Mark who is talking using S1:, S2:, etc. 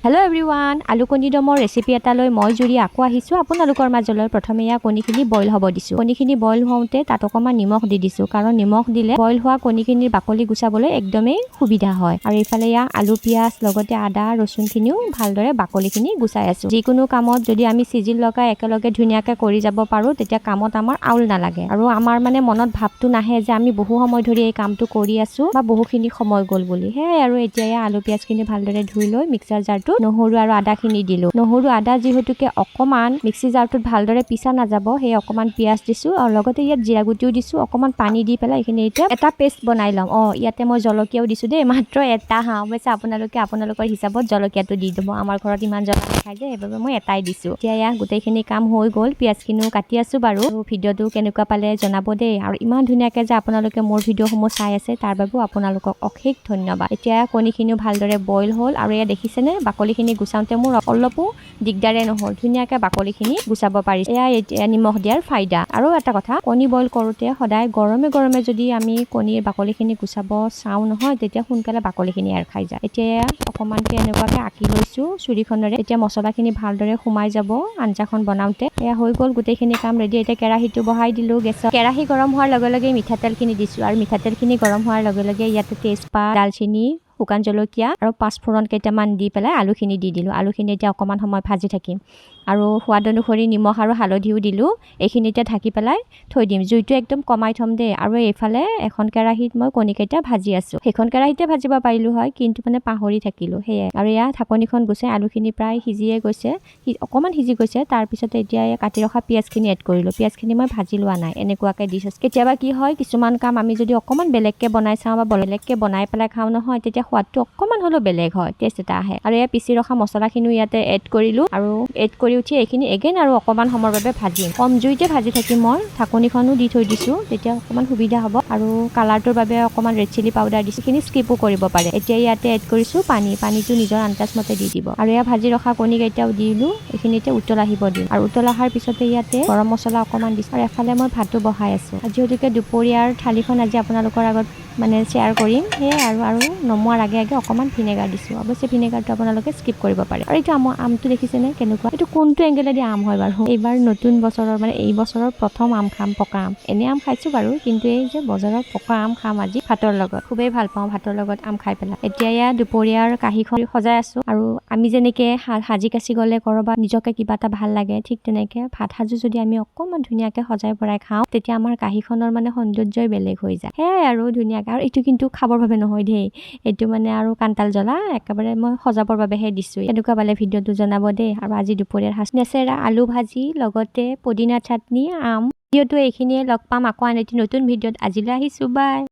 S1: Hello' everyone, আলু কণী দমৰ recipe এটা লৈ মই জুৰি আকৌ আহিছোঁ আপোনালোকৰ মাজলৈ। প্ৰথমে ইয়াৰ কণীখিনি বইল হ'ব দিছোঁ। কণীখিনি বইল হওঁতে তাত অকণমান নিমখ দি দিছোঁ, কাৰণ নিমখ দিলে বইল হোৱা কণীখিনিৰ বাকলি গুচাবলৈ একদমেই সুবিধা হয়। আৰু এইফালে ইয়াৰ আলু পিঁয়াজ লগতে আদা ৰচুনখিনিও ভালদৰে বাকলিখিনি গুচাই আছোঁ। যিকোনো কামত যদি আমি চিজিল লগাই একেলগে ধুনীয়াকৈ কৰি যাব পাৰোঁ, তেতিয়া কামত আমাৰ আউল নালাগে আৰু আমাৰ মনত ভাৱটো নাহে যে আমি বহু সময় ধৰি এই কামটো কৰি আছোঁ বা বহুখিনি সময় গ'ল বুলি। সেয়াই আৰু এতিয়া ইয়াৰ আলু পিঁয়াজখিনি ভালদৰে ধুই লৈ মিক্সাৰ জাৰটো নহৰু আৰু আদাখিনি দিলোঁ। নহৰু আদা যিহেতুকে অকণমান মিক্সি জাৰটোত ভালদৰে পিছা নাযাব, সেই অকণমান পিঁয়াজ দিছোঁ আৰু লগতে ইয়াত জিৰা গুটিও দিছোঁ। অকণমান পানী দি পেলাই এইখিনি এতিয়া এটা পেষ্ট বনাই ল'ম। ইয়াতে মই জলকীয়াও দিছোঁ দেই, মাত্ৰ এটা অৱশ্যে আপোনালোকৰ হিচাপত জলকীয়াটো দি দিব। আমাৰ ঘৰত ইমান জ্বলা নাখায় যে, সেইবাবে মই এটাই দিছোঁ। এতিয়া ইয়াৰ গোটেইখিনি কাম হৈ গ'ল। পিঁয়াজখিনিও কাটি আছোঁ বাৰু। ভিডিঅ'টো কেনেকুৱা পালে জনাব দেই। আৰু ইমান ধুনীয়াকৈ যে আপোনালোকে মোৰ ভিডিঅ'সমূহ চাই আছে, তাৰ বাবেও আপোনালোকক অশেষ ধন্যবাদ। এতিয়া কণীখিনিও ভালদৰে বইল হ'ল আৰু এয়া দেখিছেনে বাকলিখিনি গুচাওঁতে মোৰ অলপো দিগদাৰে নহ'ল, ধুনীয়াকৈ বাকলিখিনি গুচাব পাৰিছে। এয়া এতিয়া নিমখ দিয়াৰ ফাইদা। আৰু এটা কথা, কণী বইল কৰোঁতে সদায় গৰমে গৰমে যদি আমি কণীৰ বাকলিখিনি গুচাব চাওঁ নহয়, তেতিয়া সোনকালে বাকলিখিনি এৰ খাই যায়। এতিয়া অকণমানকৈ এনেকুৱাকৈ আঁকি লৈছোঁ চুৰিখনেৰে। এতিয়া মছলাখিনি ভালদৰে সোমাই যাব আঞ্জাখন বনাওঁতে। এয়া হৈ গ'ল গোটেইখিনি কাম ৰেডি। এতিয়া কেৰাহীটো বহাই দিলোঁ গেছত। কেৰাহী গৰম হোৱাৰ লগে লগে মিঠাতেলখিনি দিছোঁ আৰু মিঠাতেলখিনি গৰম হোৱাৰ লগে লগে ইয়াতে তেজপাত, দালচেনি, শুকান জলকীয়া আৰু পাঁচফোৰণ কেইটামান দি পেলাই আলুখিনি দি দিলোঁ। আলুখিনি এতিয়া অকণমান সময় ভাজি থাকিম আৰু সোৱাদ অনুসৰি নিমখ আৰু হালধিও দিলোঁ। এইখিনি এতিয়া ঢাকি পেলাই থৈ দিম। জুইটো একদম কমাই থ'ম দেই। আৰু এইফালে এখন কেৰাহীত মই কণীকেইটা ভাজি আছোঁ। সেইখন কেৰাহীতে ভাজিব পাৰিলোঁ হয়, কিন্তু পাহৰি থাকিলোঁ সেয়াই। আৰু এয়া ঢাকনিখন গুচাই আলুখিনি প্ৰায় সিজিয়ে গৈছে, অকণমান সিজি গৈছে। তাৰপিছতে এতিয়া কাটি ৰখা পিঁয়াজখিনি এড কৰিলোঁ। পিঁয়াজখিনি মই ভাজি লোৱা নাই, এনেকুৱাকৈ দি থৈছোঁ। কেতিয়াবা কি হয়, কিছুমান কাম আমি যদি অকণমান বেলেগকৈ বনাই চাওঁ বা বেলেগকৈ বনাই পেলাই খাওঁ নহয়, তেতিয়া সোৱাদটো অকণমান হ'লেও বেলেগ হয়, টেষ্ট এটা আহে। আৰু এয়া পিচি ৰখা মছলাখিনিও ইয়াতে এড কৰিলোঁ আৰু এড কৰি উঠি এইখিনি এগেইন আৰু অকণমান সময়ৰ বাবে ভাজিম। কম জুইতে ভাজি থাকিম। মই ঢাকনিখনো দি থৈ দিছোঁ, তেতিয়া অকণমান সুবিধা হ'ব। আৰু কালাৰটোৰ বাবে অকণমান ৰেড চিলি পাউডাৰ দিছোঁ, সেইখিনি স্কিপো কৰিব পাৰে। এতিয়া ইয়াতে এড কৰিছোঁ পানীটো নিজৰ আন্দাজমতে দি দিব। আৰু এয়া ভাজি ৰখা কণীকেইটাও দিলোঁ। এইখিনি এতিয়া উতল আহিব দিম আৰু উতল অহাৰ পিছতে ইয়াতে গৰম মছলা অকণমান দিছোঁ। আৰু এফালে মই ভাতো বহাই আছোঁ। যিহেতুকে দুপৰীয়াৰ থালিখন আজি আপোনালোকৰ আগত শ্বেয়াৰ কৰিম, সেয়াই। আৰু নমোৱাৰ আগে আগে অকণমান ভিনেগাৰ দিছোঁ। অৱশ্যে ভিনেগাৰটো আপোনালোকে স্কিপ কৰিব পাৰে। আৰু এইটো আমটো দেখিছেনে কেনেকুৱা? এইটো কোনটো এংগেলেদি আম হয় বাৰু? এইবাৰ নতুন বছৰৰ এই বছৰৰ প্ৰথম আম খাম, পকা আম। এনে আম খাইছোঁ বাৰু, কিন্তু এই যে বজাৰৰ পকা আম খাম আজি ভাতৰ লগত। খুবেই ভাল পাওঁ ভাতৰ লগত আম খাই পেলাই। এতিয়া ইয়াত দুপৰীয়াৰ কাঁহীখন সজাই আছোঁ। আৰু আমি যেনেকৈ সাজি কাচি গ'লে ক'ৰবাত নিজকে কিবা এটা ভাল লাগে, ঠিক তেনেকৈ ভাত সাজো যদি আমি অকণমান ধুনীয়াকৈ সজাই পৰাই খাওঁ, তেতিয়া আমাৰ কাঁহীখনৰ সৌন্দৰ্যই বেলেগ হৈ যায়। সেয়াই আৰু ধুনীয়াকৈ। আৰু এইটো কিন্তু খাবৰ বাবে নহয় দেই, এইটো আৰু কাণ্টাল জ্বলা একেবাৰে মই সজাবৰ বাবেহে দিছোঁ। এনেকুৱা পালে ভিডিঅ'টো জনাব দেই। আৰু আজি দুপৰীয়াৰ সাজ নেচেৰা আলু ভাজি লগতে পদিনা চাটনি, আম। ভিডিঅ'টো এইখিনিয়ে। লগ পাম আকৌ আন এটি নতুন ভিডিঅ'ত। আজিলৈ আহিছোঁ, বাই।